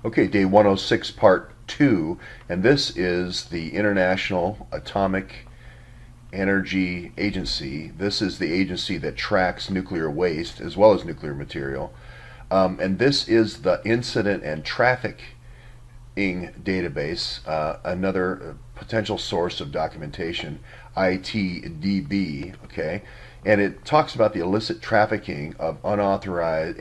Okay, day 106, part 2, and this is the International Atomic Energy Agency. This is the agency that tracks nuclear waste as well as nuclear material. And this is the Incident and Trafficking Database, another potential source of documentation, ITDB, okay? And it talks about the illicit trafficking of unauthorized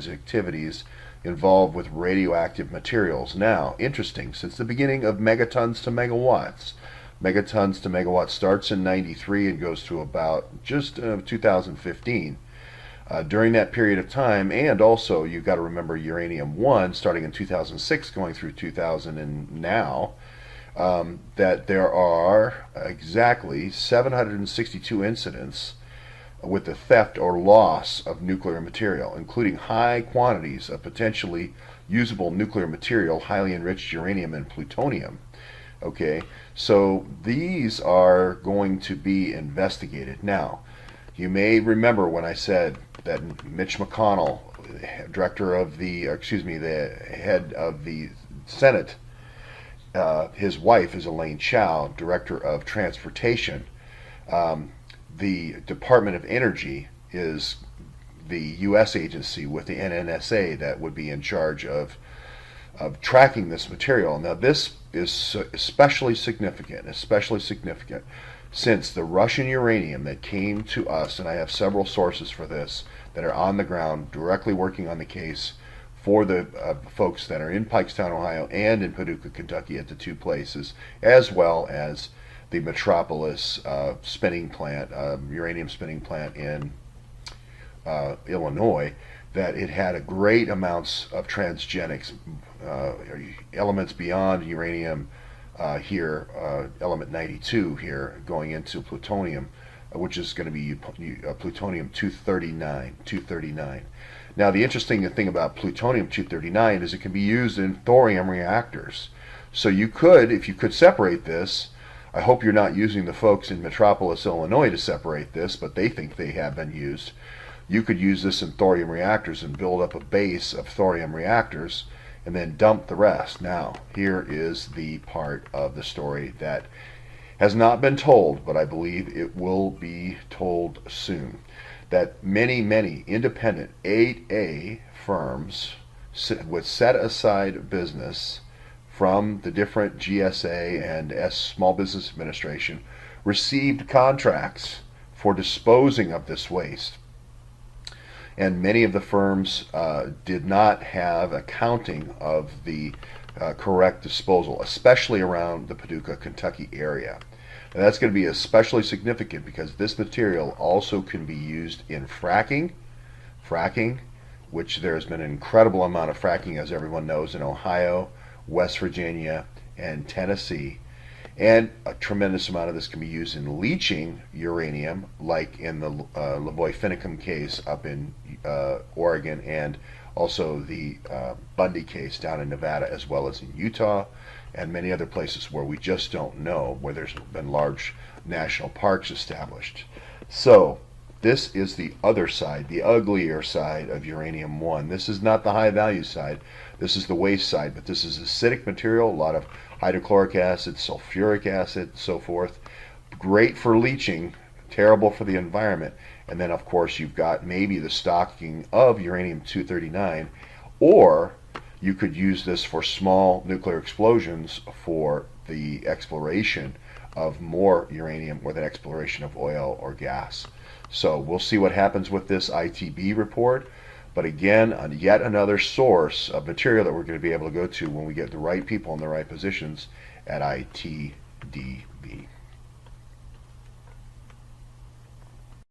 activities involved with radioactive materials. Now, interesting, since the beginning of megatons to megawatts. Megatons to megawatts starts in 93 and goes to about just 2015. During that period of time, and also you've got to remember uranium-1 starting in 2006 going through 2000 and now, that there are exactly 762 incidents with the theft or loss of nuclear material, including high quantities of potentially usable nuclear material, highly enriched uranium and plutonium. Okay, so these are going to be investigated. Now, you may remember when I said that Mitch McConnell, the head of the Senate, his wife is Elaine Chao, director of transportation. The Department of Energy is the U.S. agency with the NNSA that would be in charge of tracking this material. Now, this is especially significant since the Russian uranium that came to us, and I have several sources for this that are on the ground directly working on the case for the folks that are in Pikestown, Ohio and in Paducah, Kentucky at the two places, as well as the Metropolis spinning plant, uranium spinning plant in Illinois, that it had a great amounts of transgenics, elements beyond uranium here, element 92 here, going into plutonium, which is going to be plutonium 239. Now, the interesting thing about plutonium 239 is it can be used in thorium reactors. So you could, if you could separate this, I hope you're not using the folks in Metropolis, Illinois to separate this, but they think they have been used. You could use this in thorium reactors and build up a base of thorium reactors and then dump the rest. Now, here is the part of the story that has not been told, but I believe it will be told soon. That many independent 8A firms with set aside business from the different GSA and Small Business Administration received contracts for disposing of this waste. And many of the firms did not have accounting of the correct disposal, especially around the Paducah, Kentucky area. And that's going to be especially significant because this material also can be used in fracking, which there's been an incredible amount of fracking, as everyone knows, in Ohio, West Virginia, and Tennessee. And a tremendous amount of this can be used in leaching uranium, like in the Lavoy-Finicum case up in Oregon, and also the Bundy case down in Nevada, as well as in Utah, and many other places where we just don't know, where there's been large national parks established. So this is the other side, the uglier side of uranium-1. This is not the high-value side. This is the waste side, but this is acidic material, a lot of hydrochloric acid, sulfuric acid, so forth. Great for leaching, terrible for the environment. And then, of course, you've got maybe the stocking of uranium-239, or you could use this for small nuclear explosions for the exploration of more uranium with an exploration of oil or gas. So we'll see what happens with this ITB report. But again, yet another source of material that we're going to be able to go to when we get the right people in the right positions at ITDB.